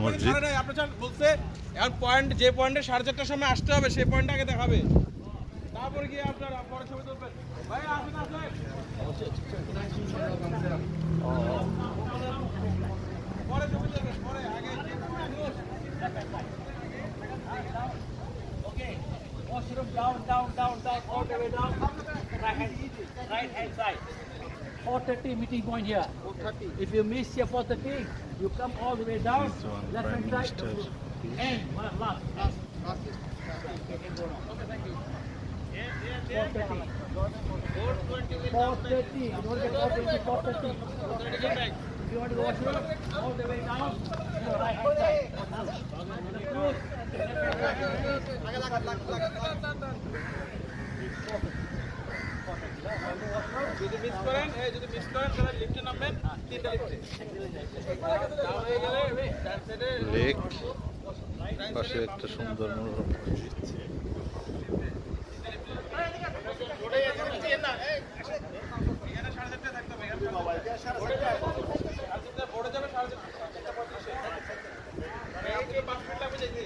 মসজিদ। এখন পয়েন্ট যে পয়েন্টে 4:30টার সময় আসতে হবে সেই পয়েন্ট আগে দেখাবে, তারপরে গিয়ে আপনারা পরে ছবি তুলবেন। ভাই আসুন আসুন। পরে ছবি তুলবেন, পরে আগে Okay. Washroom down, all the way down. Right hand side. 4:30 meeting point here. 4:30. If you miss here 4:30, you come all the way down. This one, Left hand Prime side. Minister. And last. Okay, thank you. 4:30. 4:30. You want to get 4:20, 4:30. If you want to go washroom, all the way down. Right hand side. যদি miss করেন তাহলে লিফটে নামবেন, 3টা লিফটে down হয়ে গেলে ডান সাইডে লেক, পাশে একটা সুন্দর মনোরম মসজিদ। বোর্ডে যাবে 4:30 5 মিনিট লাগবে যেতে।